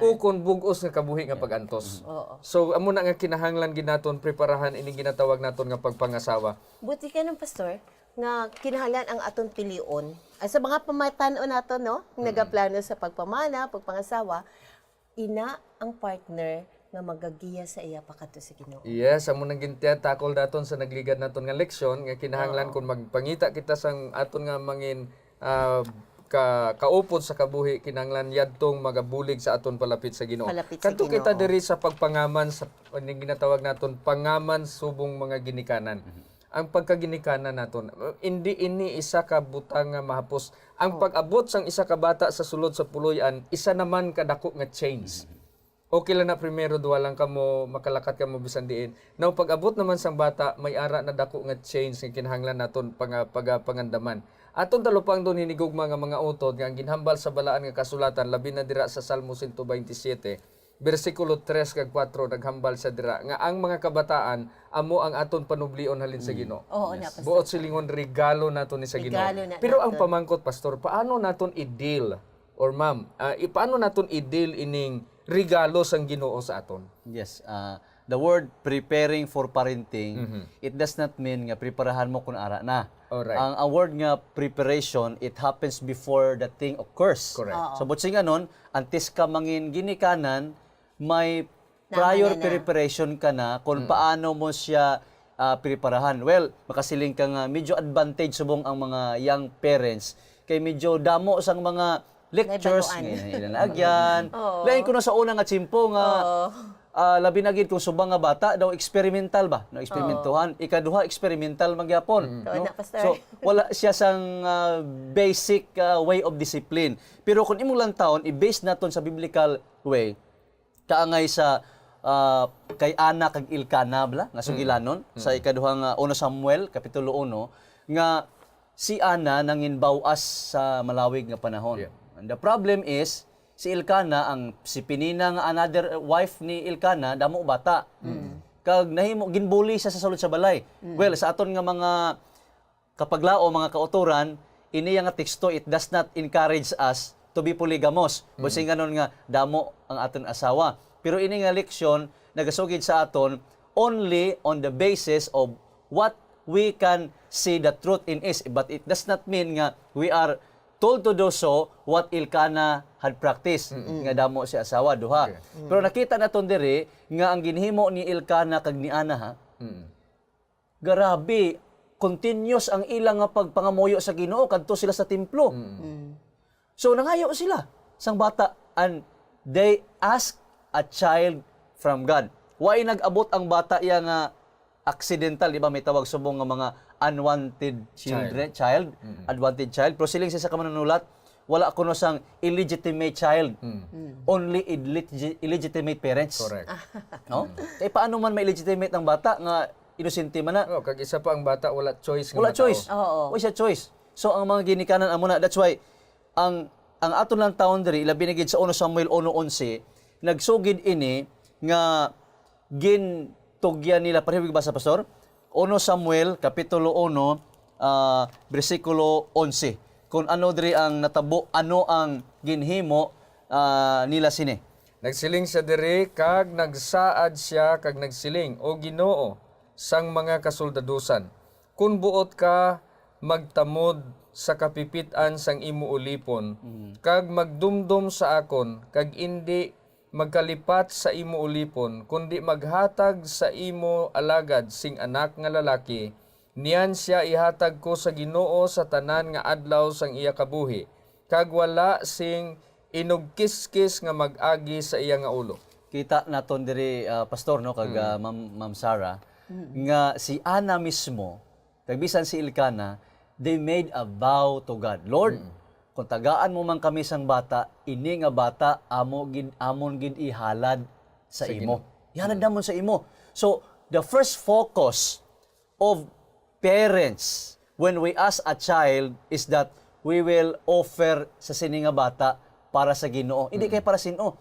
o kung bugos nga kabuhi nga pagantos. So amo na nga kinahanglan gid naton preparahan ini ginatawag naton nga pagpangasawa. Buti ka ng pastor nga kinahanglan ang aton pilion. Sa mga pamatanon nato no, nagaplano sa pagpamana, pagpangasawa, ina ang partner nga magagiya sa iya pakato sa Ginoo. Yes, amo nang gintiya takol daton sa nagligad naton nga leksyon nga kinahanglan kung magpangita kita sang aton nga mangin kaupod sa kabuhi kinahanglan yadtong magabulig sa aton palapit sa Ginoo. Kadto kita diri sa pagpangaman sa ginatawag naton pangaman subong mga ginikanan. ang pagkaginikanan naton. Hindi ini isa ka butang nga mahapos. Ang pag-abot sang isa ka bata sa sulod sa puloy-an, isa naman kadako nga change. Okay lang na primero duwa lang kamo makalakat kamo bisan diin. Now pag-abot naman sang bata, may ara na dako nga change nga kinahanglan naton pangandaman. Aton talupang doon hinigugma nga mga utod nga ang ginhambal sa balaan nga kasulatan labi na dira sa Salmo 127 versikulo 3 kag 4 naghambal sa dira nga ang mga kabataan amo ang aton panublion halin sa Ginoo. Oo na, Pastor. Buot silingon regalo naton ni sa Ginoo. Regalo na Pero ang naton. pamangkot pastor, paano naton i-deal or ma'am, paano naton i-deal ining regalo sang Ginoo sa aton? Yes, the word preparing for parenting, it does not mean nga preparahan mo kung ara na. Alright. Ang word nga preparation, it happens before the thing occurs. Correct. So butsing ganon, antes ka mangin ginikanan, may prior preparation ka na kung paano mo siya preparahan. Well, makasiling ka nga medyo advantage subong ang mga young parents kay medyo damo sang mga lectures nga ilalagyan. Lain ko na sa una nga tsimpo nga labi na gid kung subang nga bata daw experimental ba? No, eksperimentuhan. Ikaduha experimental magyapon. Totoo na, Pastor. So wala siya sang basic way of discipline. Pero kung imong lang taon i-base naton sa biblical way kaangay sa kay Ana kag Ilkana bla nga sugilanon sa ikaduhang 1 Samuel kapitulo 1 nga si Ana nanginbawas sa malawig nga panahon. Yeah. And the problem is si Ilkana ang si Penina nga another wife ni Ilkana damo bata. Kag nahimo ginbuli siya sa sulod sa balay. Well, sa aton nga mga kapaglao mga kauturan, ini nga teksto it does not encourage us to be polygamous. Busing ganon nga damo ang aton asawa. Pero ini nga leksyon nagasugid sa aton only on the basis of what we can see the truth in is, but it does not mean nga we are told to do so what Ilkana had practiced nga damo si asawa duha. Pero nakita naton diri nga ang ginhimo ni Ilkana kag ni Ana ha. Grabe, continuous ang ilang nga pagpangamuyo sa Ginoo kadto sila sa templo. So nangayo sila sang bata and they ask a child from God. Why nag-abot ang bata iya nga accidental, di ba may tawag subong nga mga unwanted child, unwanted child. Pero siling sa kamanunulat, wala kuno sang illegitimate child. Only illegitimate parents. Correct. No? Kaya paano man may illegitimate ang bata nga inosente man na? Oh, kag isa pa ang bata wala choice nga Wala matao. choice. Wala siya choice. So ang mga ginikanan amo na, that's why ang aton lang taon diri labi na gid sa 1 Samuel 1:11 nagsugid ini nga gintugyan nila parehig ba sa pastor 1 Samuel kapitulo 1 bersikulo 11 kung ano diri ang natabo ano ang ginhimo nila sini. Nagsiling sa diri kag nagsaad siya kag nagsiling, O Ginoo, sang mga kasoldadusan, kun buot ka magtamod sa kapipitan sang imo ulipon, kag magdumdum sa akon, kag indi magkalipat sa imo ulipon, kundi maghatag sa imo alagad sing anak nga lalaki, niyan siya ihatag ko sa Ginoo sa tanan nga adlaw sang iya kabuhi, kag wala sing inugkiskis nga mag-agi sa iya nga ulo. Kita naton diri pastor no kag Ma'am Sarah nga si Ana mismo kag bisan si Ilkana they made a vow to God. Lord, kung tagaan mo man kami sang bata, ini nga bata amon gid ihalad sa imo. Ihalad namon sa imo. So, the first focus of parents when we ask a child is that we will offer sa sini nga bata para sa Ginoo. Hindi kay para sino.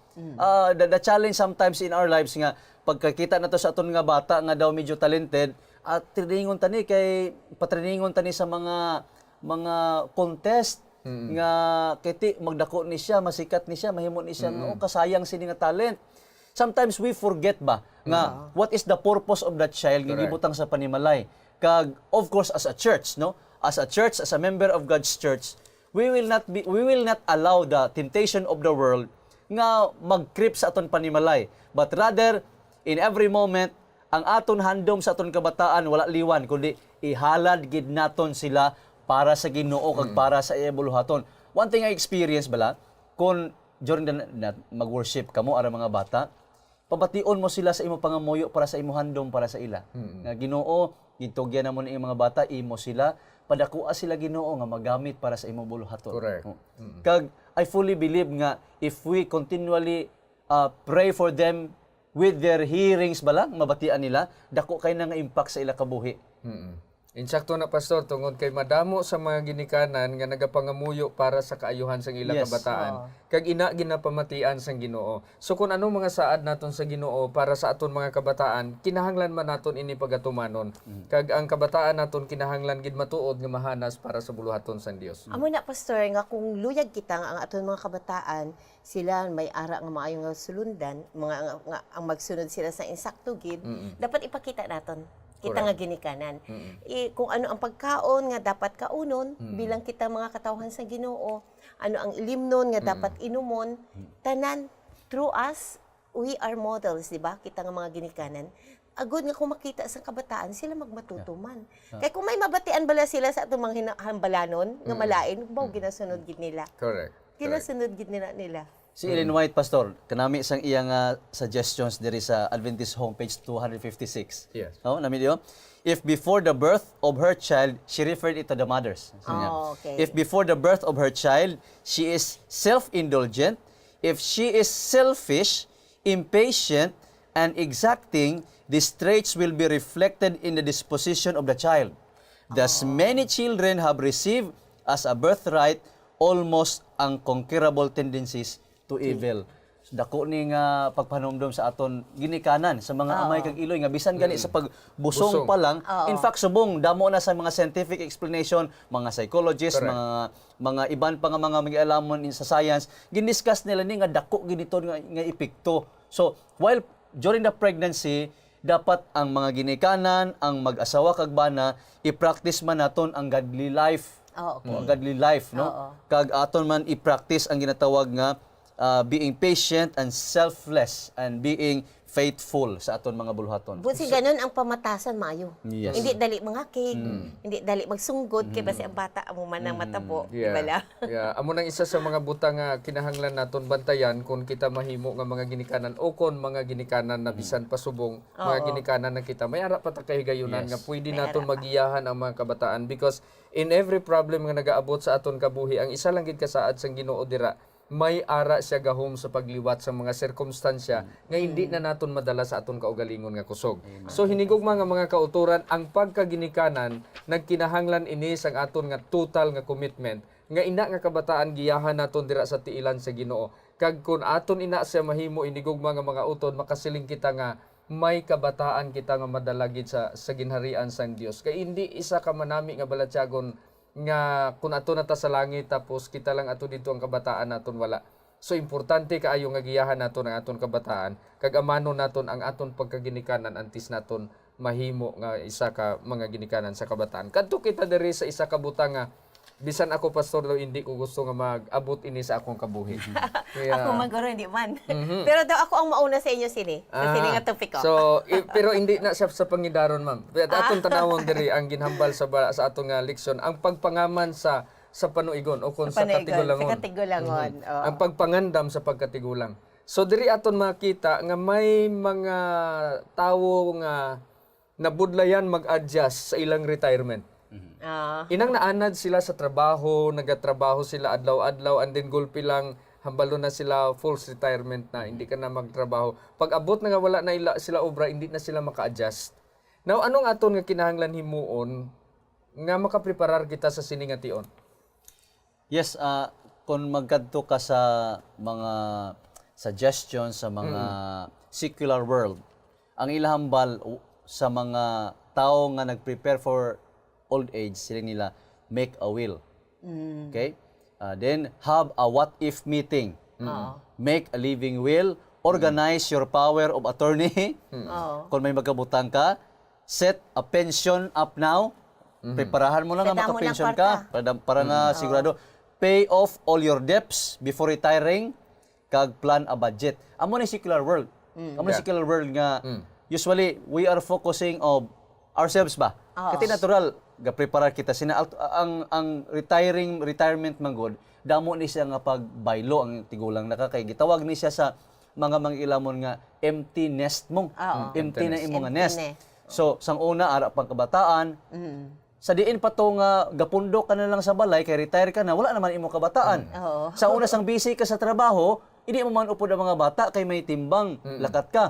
The challenge sometimes in our lives nga pagkakita nato sa aton nga bata nga daw medyo talented, at triningon tani kay patriningon tani sa mga contest nga kiti magdako ni siya, masikat ni siya, mahimo ni siya no kasayang sini nga talent. Sometimes we forget ba nga what is the purpose of that child nga gibutang sa panimalay. Kag of course as a church, no? As a church, as a member of God's church, we will not allow the temptation of the world nga mag-creep sa aton panimalay, but rather in every moment ang aton handom sa aton kabataan wala liwan kundi ihalad gid naton sila para sa Ginoo kag para sa iya buluhaton. One thing I experience bala kun during the mag-worship kamo ara mga bata, pabation mo sila sa imo pangamuyo para sa imo handom para sa ila. Nga Ginoo, gitugyan na mo na yung mga bata, imo sila, padakua sila Ginoo nga magamit para sa imong buluhaton. Correct. Kag I fully believe nga if we continually pray for them with their hearings bala, mabatian nila, dako kay na nga impact sa ila kabuhi. Insakto na pastor tungod kay madamo sa mga ginikanan nga nagapangamuyo para sa kaayuhan sang ila Yes. kabataan. Kag ina ginapamatian sang Ginoo. So kung anong mga saad naton sa Ginoo para sa aton mga kabataan, kinahanglan man naton ini pagatumanon. Kag ang kabataan naton kinahanglan gid matuod nga mahanas para sa buluhaton sang Dios. Amo na pastor nga kung luyag kita nga ang aton mga kabataan sila may ara nga maayo nga sulundan, mga nga, ang magsunod sila sa insakto gid, dapat ipakita naton kita nga ginikanan. Kung ano ang pagkaon nga dapat kaunon bilang kita mga katawhan sa Ginoo, ano ang ilimnon nga dapat inumon, tanan through us we are models, di ba? Kita nga mga ginikanan. Agod nga kung makita sa kabataan, sila magmatutuman. Kaya kung may mabatian bala sila sa atong mga hambalanon, nga malain, baw ginasunod gid nila. Correct. Ginasunod gid nila. Si Ellen White, Pastor, kanami isang iyang suggestions diri sa Adventist homepage 256. Yes. Oh, nami diyo. If before the birth of her child, she referred it to the mothers. Sabi niya. Okay. If before the birth of her child, she is self-indulgent, if she is selfish, impatient, and exacting, these traits will be reflected in the disposition of the child. Thus, many children have received as a birthright almost unconquerable tendencies to evil. Dako ni nga pagpanumdum sa aton ginikanan sa mga amay kag iloy nga bisan gani sa pagbusong pa lang. In fact, subong damo na sa mga scientific explanation, mga psychologists, mga iban pa nga mga mag-alamon sa science, gindiscuss nila ni nga dako ginito nga epekto. So, while during the pregnancy, dapat ang mga ginikanan, ang mag-asawa kag bana, i-practice man naton ang godly life. Ang godly life, no? Kag aton man i-practice ang ginatawag nga being patient and selfless and being faithful sa aton mga buluhaton. Busi ganun ang pamatasan maayo. Yes. Hindi dali mangakig, hindi dali magsunggod kay basi ang bata amo man ang matabo, di ba la? Yeah, amo nang isa sa mga butang nga kinahanglan naton bantayan kung kita mahimo nga mga ginikanan o kon mga ginikanan na bisan pasubong mga ginikanan na kita may ara pa ta kahigayunan nga pwede naton magiyahan ang mga kabataan because in every problem nga nagaabot sa aton kabuhi ang isa lang gid kasaad sang Ginoo dira may ara siya gahom sa pagliwat sa mga sirkumstansya nga hindi na naton madala sa aton kaugalingon nga kusog. So hinigugma nga mga kauturan ang pagkaginikanan nagkinahanglan ini sang aton nga total nga commitment nga ina nga kabataan giyahan naton dira sa tiilan sa Ginoo. Kag kun aton ina siya mahimo inigugma nga mga utod makasiling kita nga may kabataan kita nga madalagid sa ginharian sang Dios. Kay hindi isa ka manami nga balatyagon nga kung ato na ta sa langit tapos kita lang ato dito ang kabataan naton wala. So importante kaayo nga giyahan naton ang aton kabataan kag amano naton ang aton pagkaginikanan antes naton mahimo nga isa ka mga ginikanan sa kabataan. Kadto kita diri sa isa ka butang nga bisan ako pastor daw hindi ko gusto nga mag-abot ini sa akong kabuhi. Ako maguro hindi man. Pero daw ako ang mauna sa inyo sini. Sa sini nga topic ko. So, pero hindi na siya sa pangidaron, ma'am. Atong tanawon diri ang ginhambal sa atong leksyon, ang pagpangaman sa panuigon o kung sa katigulangon. Sa katigulangon. Ang pagpangandam sa pagkatigulang. So diri aton makita nga may mga tawo nga nabudlayan mag-adjust sa ilang retirement. Inang naanad sila sa trabaho, nagatrabaho sila adlaw-adlaw and then gulpi lang hambalo na sila full retirement na, hindi ka na magtrabaho. Pag abot na nga wala na sila obra, hindi na sila maka-adjust. Now, anong aton nga kinahanglan himuon nga makapreparar kita sa siningation? Yes, kung magkadto ka sa mga suggestions sa mga secular world, ang ilahambal sa mga tao nga nag-prepare for old age, sila nila make a will. Okay? Then have a what if meeting. Make a living will, organize your power of attorney. Kung may magkabutang ka, set a pension up now. Preparahan mo lang nga maka-pension ka para nga sigurado. Pay off all your debts before retiring, kag plan a budget. Amo ni secular world. Amo ni secular world nga usually we are focusing of ourselves ba. Kasi natural ga-prepare kita sina ang retirement manggod damo ni siya nga pagbaylo ang tigulang kay gitawag ni siya sa mga mangilamon nga empty nest mo. Empty na imo nga nest. So, sang una, ara pang kabataan, sa diin pa to nga gapundok ka na lang sa balay, kay retire ka na, wala naman imo kabataan. Oo. Sa una, sang busy ka sa trabaho, hindi mo man upod ang mga bata, kay may timbang, lakat ka.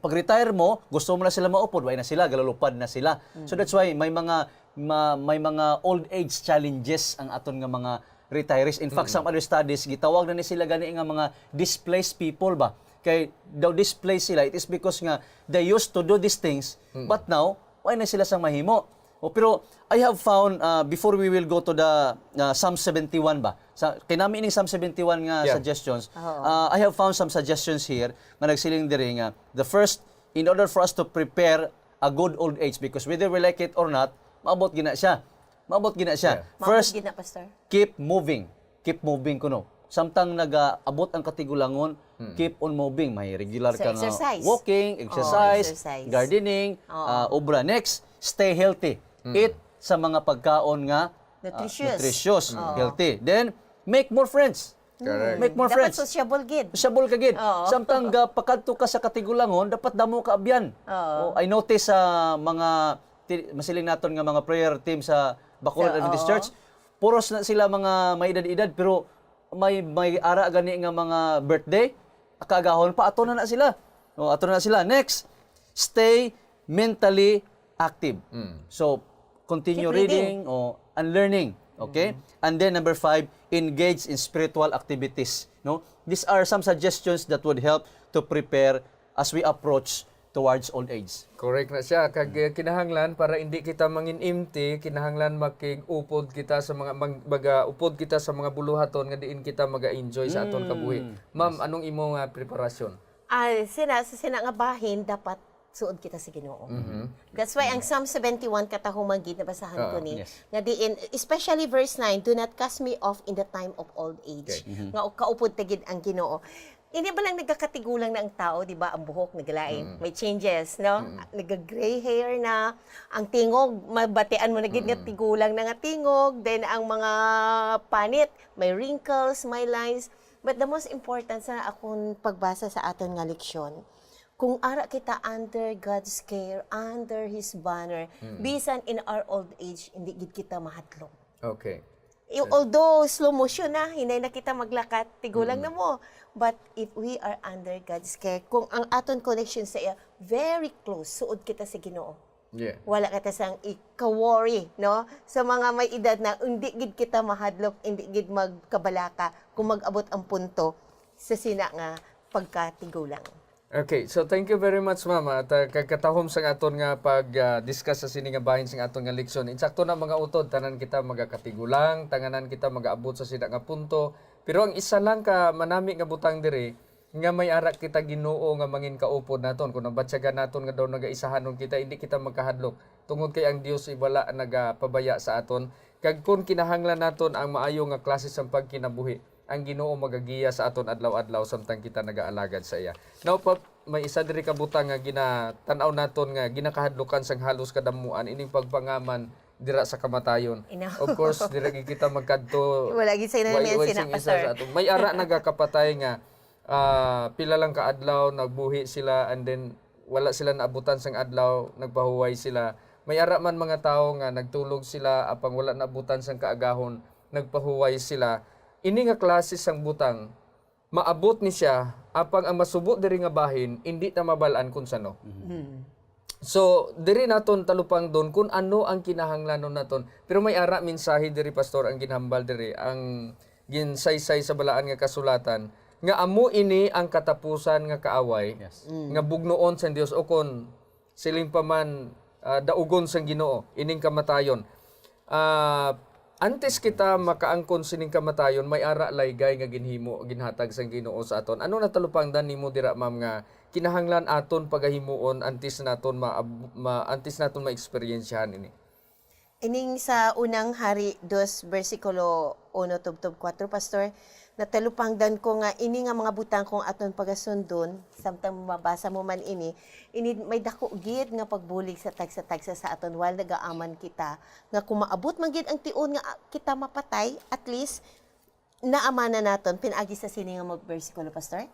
Pag retire mo, gusto mo na sila maupod, way na sila, galalupad na sila. So that's why may mga old age challenges ang aton nga mga retirees. In fact, some other studies gitawag na ni sila gani nga mga displaced people ba. Kay daw displaced sila, it is because nga they used to do these things, but now way na sila sang mahimo. Pero I have found before we will go to the Psalm 71 ba. Sa kinami ining Psalm 71 nga suggestions. I have found some suggestions here nga nagsiling diri nga the first, in order for us to prepare a good old age, because whether we like it or not, maabot gina siya. Maabot gina siya. First, Maabot gina, Pastor. keep moving. Keep moving kuno. Samtang nag-abot ang katigulangon, keep on moving. May regular So, ka nga exercise. walking, exercise, exercise. gardening, obra. Next, stay healthy. Eat sa mga pagkaon nga Nutritious. healthy. Then, make more friends. Correct. Make more Dapat friends. sociable gid. Sabol ka gid. Oo. Samtang pakadto ka sa katigulangon, dapat damo ka abyan. I notice sa mga masiling naton nga mga prayer team sa Bacolod Adventist Church, puros na sila mga may edad-edad, pero may ara gani nga mga birthday, akagahon pa ato na sila. Ato na sila. Next, stay mentally active. So, continue Keep reading. and learning. Okay? And then number 5, engage in spiritual activities. No? These are some suggestions that would help to prepare as we approach towards old age. Correct na siya. Kag kinahanglan para hindi kita mangin empty, kinahanglan makig-upod kita sa upod kita sa mga buluhaton nga diin kita maga-enjoy sa aton kabuhi. Ma'am, anong imong preparasyon? Sina nga bahin dapat suod kita sa Ginoo. That's why ang Psalm 71 katahuman gid nabasahan ko ni nga diin, especially verse 9, do not cast me off in the time of old age. Nga kaupod ta gid ang Ginoo. Ini ba lang nagkakatigulang na ang tao, di ba? Ang buhok naglaing. May changes, no? Nag-gray hair na. Ang tingog, mabatian mo na gid nga tigulang na nga tingog. Then ang mga panit, may wrinkles, may lines. But the most important sa akong pagbasa sa aton nga leksyon, kung ara kita under God's care, under His banner, bisan in our old age, hindi gid kita mahadlok. Okay. Although slow motion na, hinay na kita maglakat, tigulang na mo. But if we are under God's care, kung ang aton connection sa iya, very close, suod kita sa Ginoo. Yeah. Wala kita sang ika-worry, no? Sa mga may edad na hindi gid kita mahadlok, hindi gid magkabalaka kung mag-abot ang punto sa sina nga pagkatigulang. Okay, so thank you very much, Mama. At katahom sa aton nga pag-discuss sa sini nga bahin sa aton nga leksyon. Insakto na mga utod, tanan kita magakatigulang, tanganan kita mag-aabot sa sina nga punto. Pero ang isa lang ka manami nga butang diri, nga may ara kita Ginoo nga mangin kaupod naton. Kung nabatsagan naton nga daw nagaisahanon kita, hindi kita magkahadlok. Tungod kay ang Dios wala nagapabaya sa aton. Kag kun kinahanglan naton ang maayo nga klase sa pagkinabuhi, ang Ginoo magagiya sa aton adlaw-adlaw samtang kita nagaalagad sa iya. Now, may isa diri ka butang nga ginatanaw naton nga ginakahadlukan sang halos kadamuan ining pagpangaman dira sa kamatayon. Of course, dira kita magkadto. Wala gid sa sa aton. May ara nagakapatay nga pila lang ka adlaw nagbuhi sila, and then wala sila naabutan sang adlaw, nagpahuway sila. May ara man mga tawo nga nagtulog sila apang wala naabutan sang kaagahon, nagpahuway sila. Ini nga klase sang butang, maabot ni siya, apang ang masubot diri nga bahin, hindi na mabalaan kung sano. So, diri naton talupang doon kung ano ang kinahanglanon naton. Pero may ara mensahe diri, Pastor, ang ginhambal diri, ang ginsaysay sa balaan nga kasulatan, nga amo ini ang katapusan nga kaaway, nga bugnoon sa Dios o kon siling paman daugon sang Ginoo, ining kamatayon. Antes kita makaangkon sining kamatayon, may ara laygay nga ginhatag sang Ginoo sa aton. Ano natalupangdan nimo dira, ma'am, nga kinahanglan aton pagahimuon antes naton ma-experiensyahan ini? Ining sa unang Hari 2 versikulo 1 tubtob 4, Pastor, natalupangdan ko nga ini nga mga butang kong aton pagasundon, samtang mabasa mo man ini may dako gid nga pagbulig sa tagsa-tagsa sa aton while nagaaman kita nga kung maabot man gid ang tiun nga kita mapatay, at least naamana naton pinagi sa sini nga versikulo, Pastor.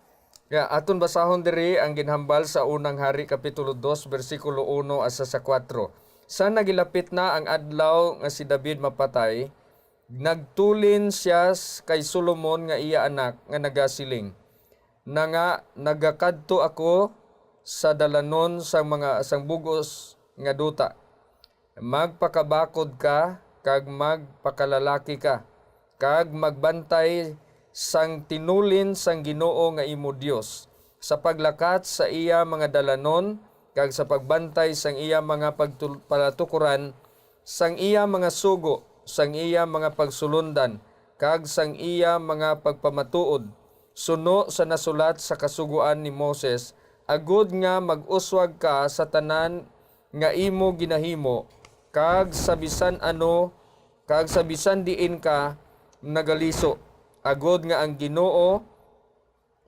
Aton basahon diri ang ginhambal sa unang hari kapitulo 2 bersikulo 1 asa sa 4. Sa nagilapit na ang adlaw nga si David mapatay, nagtulin siya kay Solomon nga iya anak nga nagasiling. Na nagakadto ako sa dalanon sang bugos nga duta. Magpakabakod ka kag magpakalalaki ka, kag magbantay sang tinulin sang Ginoo nga imo Dios sa paglakat sa iya mga dalanon kag sa pagbantay sang iya mga palatukuran, sang iya mga sugo, sang iya mga pagsulundan kag sang iya mga pagpamatuod, suno sa nasulat sa kasuguan ni Moses, agud nga mag-uswag ka sa tanan nga imo ginahimo, kag sa bisan diin ka nagaliso, agod nga ang Ginoo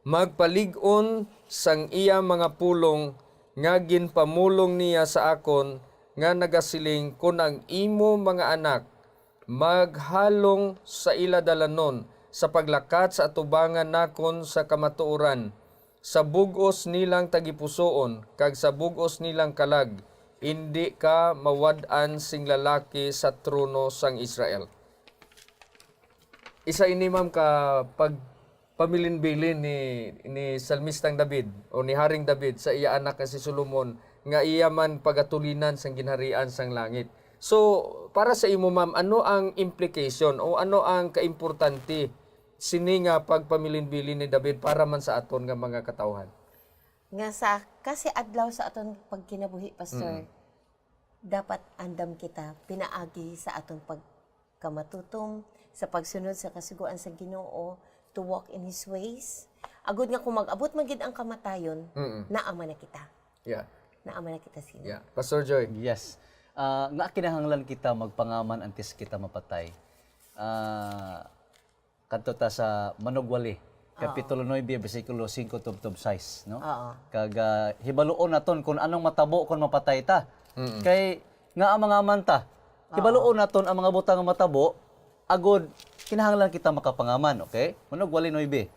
magpalig-on sang iya mga pulong nga ginpamulong niya sa akon nga nagasiling kun ang imo mga anak maghalong sa ila dalanon sa paglakat sa atubangan nakon sa kamatuoran, sa bugos nilang tagipusoon kag sa bugos nilang kalag, hindi ka mawad-an sing lalaki sa trono sang Israel. Isa ini ma'am ka pagpamilin-bilin ni Salmistang David o ni Haring David sa iya anak nga si Solomon nga iya man pagatulinan sang ginharian sang langit. So para sa imo ma'am, ano ang implication o ano ang kaimportante sini nga pagpamilin-bilin ni David para man sa aton nga mga katawhan? Nga kasi adlaw sa aton pagkinabuhi, Pastor, dapat andam kita pinaagi sa aton pagkamatutom, sa pagsunod sa kasuguan sa Ginoo, to walk in His ways. Agud nga kung mag-abot man gid ang kamatayon, naama na kita. Yeah. Naama na kita sino. Yeah. Pastor Joy. Yes. Nga kinahanglan kita magpangaman antes kita mapatay. Kadto ta sa Manugwali, kapitulo 9 bersikulo 5 tubtob 6, no? Kag hibaluon naton kung anong matabo kung mapatay ta. Kay nga ang mga manta, hibaluon naton ang mga butang nga matabo, agod kinahanglan kita makapangaman, okay? Manugwali 9.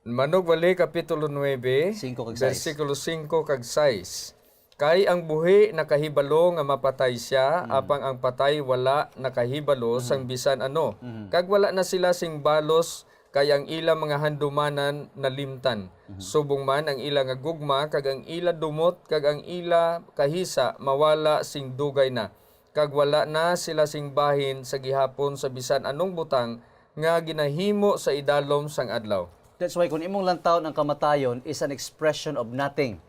Manugwali kapitulo 9, 5 kag 6. bersikulo 5 kag 6. Kay ang buhi nakahibalo nga mapatay siya, apang ang patay wala nakahibalo sang bisan ano. Kag wala na sila sing balos, kay ang ila mga handumanan nalimtan. Subong man ang ila nga gugma, kag ang ila dumot, kag ang ila kahisa mawala sing dugay na. Kag wala na sila sing bahin sa gihapon sa bisan anong butang nga ginahimo sa idalom sang adlaw. That's why kung imong lantawon ang kamatayon is an expression of nothing.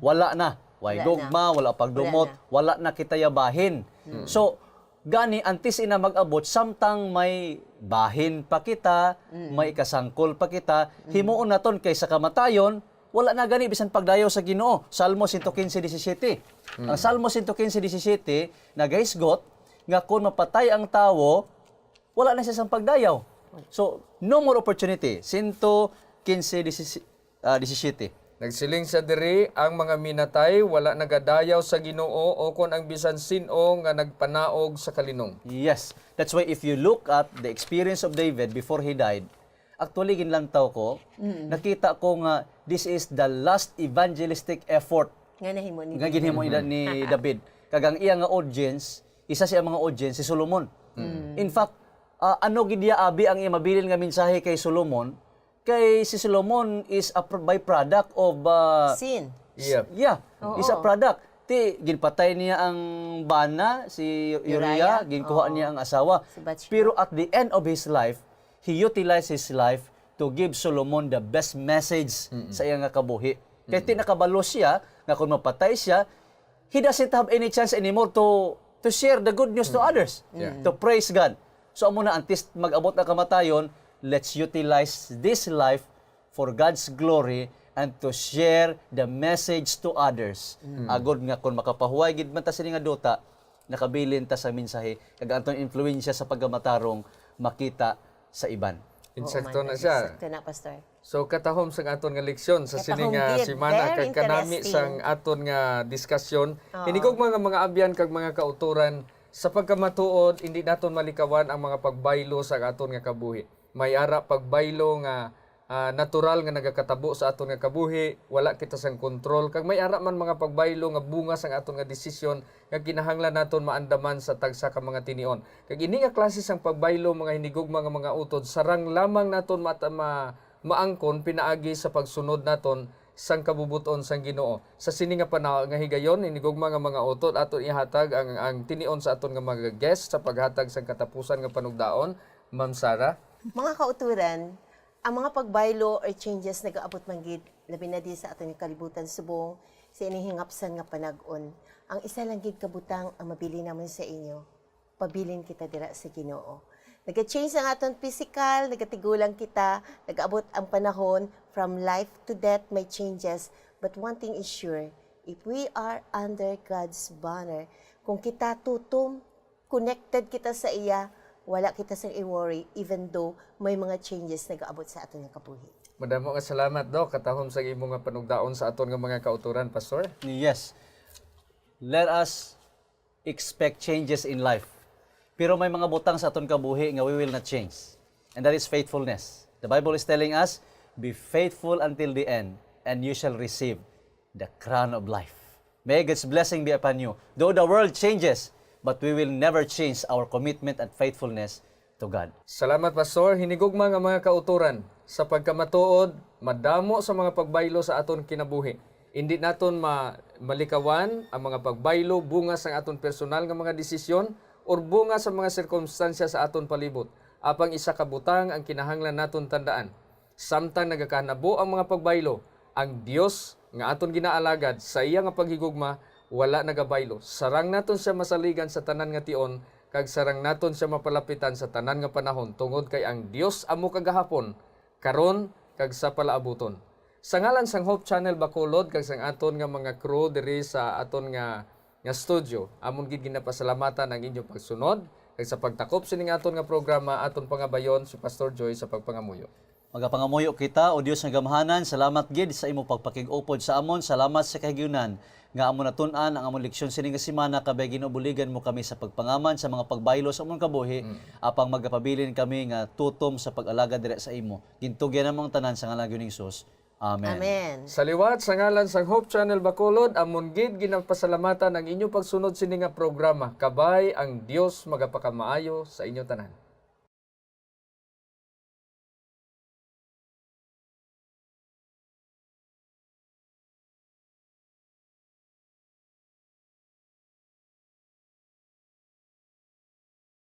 Wala na. Way gugma, wala pagdumot, wala na kita yabahin. So, gani antes ina mag-abot, samtang may bahin pa kita, may kasangkol pa kita, himuon naton kay sa kamatayon, wala na gani bisan pagdayaw sa Ginoo. Salmo 115:17. Ang Salmo 115:17 nagaisgot nga kung mapatay ang tawo, wala na siya sang pagdayaw. So, no more opportunity. 115:17. Nagsiling sa diri, ang mga minatay wala nagadayaw sa Ginoo o kon ang bisan sino nga nagpanaog sa kalinong. Yes. That's why if you look at the experience of David before he died, actually ginlantaw ko, nakita ko nga this is the last evangelistic effort Nga nahimo ni nga ginhimo ni David. Kagang iya nga audience, isa siya mga audience si Solomon. In fact, ano gid iya abi ang mabilin nga mensahe kay Solomon? Kay si Solomon is a byproduct of sin. Yeah, is a product. Ginpatay niya ang bana, si Uriah, ginkuha niya ang asawa. Pero at the end of his life, he utilized his life to give Solomon the best message sa iya nga kabuhi. Kaya tinakabalo siya, nga kung mapatay siya, he doesn't have any chance anymore to share the good news to others, to praise God. So amo na, antes mag-abot ang kamatayon, let's utilize this life for God's glory and to share the message to others. Agod nga kung makapahuway gid man ta sini nga duta, nakabilin ta sa mensahe kag anton influensya sa pagamatarong makita sa iban. Insakto na siya. Insakto na, Pastor. So katahom sang aton nga leksyon sa sini nga semana kag kanami sang aton nga diskusyon. Hinigog mga abyan kag mga kauturan sa pagkamatuod, hindi naton malikawan ang mga pagbaylo sa aton nga kabuhi. May ara pagbaylo nga natural nga nagakatabo sa aton nga kabuhi, wala kita sang kontrol, kag may ara man mga pagbaylo nga bunga sang aton nga desisyon nga kinahanglan naton maandaman sa tagsa ka mga tinion. Kag ini nga klase sang pagbaylo mga hinigugma nga mga utod, sarang lamang naton maangkon pinaagi sa pagsunod naton sang kabubuton sang Ginoo. Sa sini nga panahon nga higayon hinigugma nga mga utod aton ihatag ang tinion sa aton nga mga guest sa paghatag sang katapusan nga panugdaon. Ma'am Sara. Mga kauturan, ang mga pagbaylo or changes nagaabot manggid labi na di sa aton nga kalibutan subong sa inihingapsan nga panag-on. Ang isa lang gid kabutang ang mabili naman sa inyo, pabilin kita dira sa Ginoo. Nag-change ang aton physical, nagatigulang kita, nag-abot ang panahon from life to death may changes, but one thing is sure, if we are under God's banner, kung kita tutom, connected kita sa iya, wala kita sang i-worry even though may mga changes nag-aabot sa aton nga kabuhi. Madamo nga salamat, Doc, katahom sa imo nga panugdaon sa aton nga mga kauturan, Pastor. Yes. Let us expect changes in life. Pero may mga butang sa aton kabuhi nga we will not change. And that is faithfulness. The Bible is telling us, be faithful until the end, and you shall receive the crown of life. May God's blessing be upon you. Though the world changes, but we will never change our commitment and faithfulness to God. Salamat, Pastor. Hinigugma nga mga kauturan sa pagkamatuod, madamo sa mga pagbaylo sa aton kinabuhi. Hindi naton malikawan ang mga pagbaylo bunga sa aton personal nga mga desisyon or bunga sa mga sirkumstansya sa aton palibot. Apang isa ka butang ang kinahanglan naton tandaan. Samtang nagakanabo ang mga pagbaylo, ang Dios nga aton ginaalagad sa iya nga paghigugma wala nagabaylo. Sarang naton siya masaligan sa tanan nga tion, kag sarang naton siya mapalapitan sa tanan nga panahon tungod kay ang Dios amo kagahapon, karon kag sa palaabuton. Sa ngalan sang Hope Channel Bacolod kag sang aton nga mga crew diri sa aton nga studio, amon gid ginapasalamatan ang inyong pagsunod kag sa pagtakop sining aton nga programa aton pangabayon si Pastor Joy sa pagpangamuyo. Magapangamuyo kita o Dios nga gamhanan, salamat gid sa imo pagpakig-upod sa amon, salamat sa kahigyunan nga amon natun-an ang amon leksyon sining nga semana kabay ginubuligan mo kami sa pagpangaman sa mga pagbaylo sa amon kabuhi apang magapabilin kami nga tutom sa pag-alaga dire sa imo. Gintugyan namong tanan sa ngalan ni Hesus. Amen. Amen. Sa liwat sa ngalan sang Hope Channel Bacolod, amon gid ginapasalamatan ang inyong pagsunod sining nga programa. Kabay ang Dios magapakamaayo sa inyo tanan.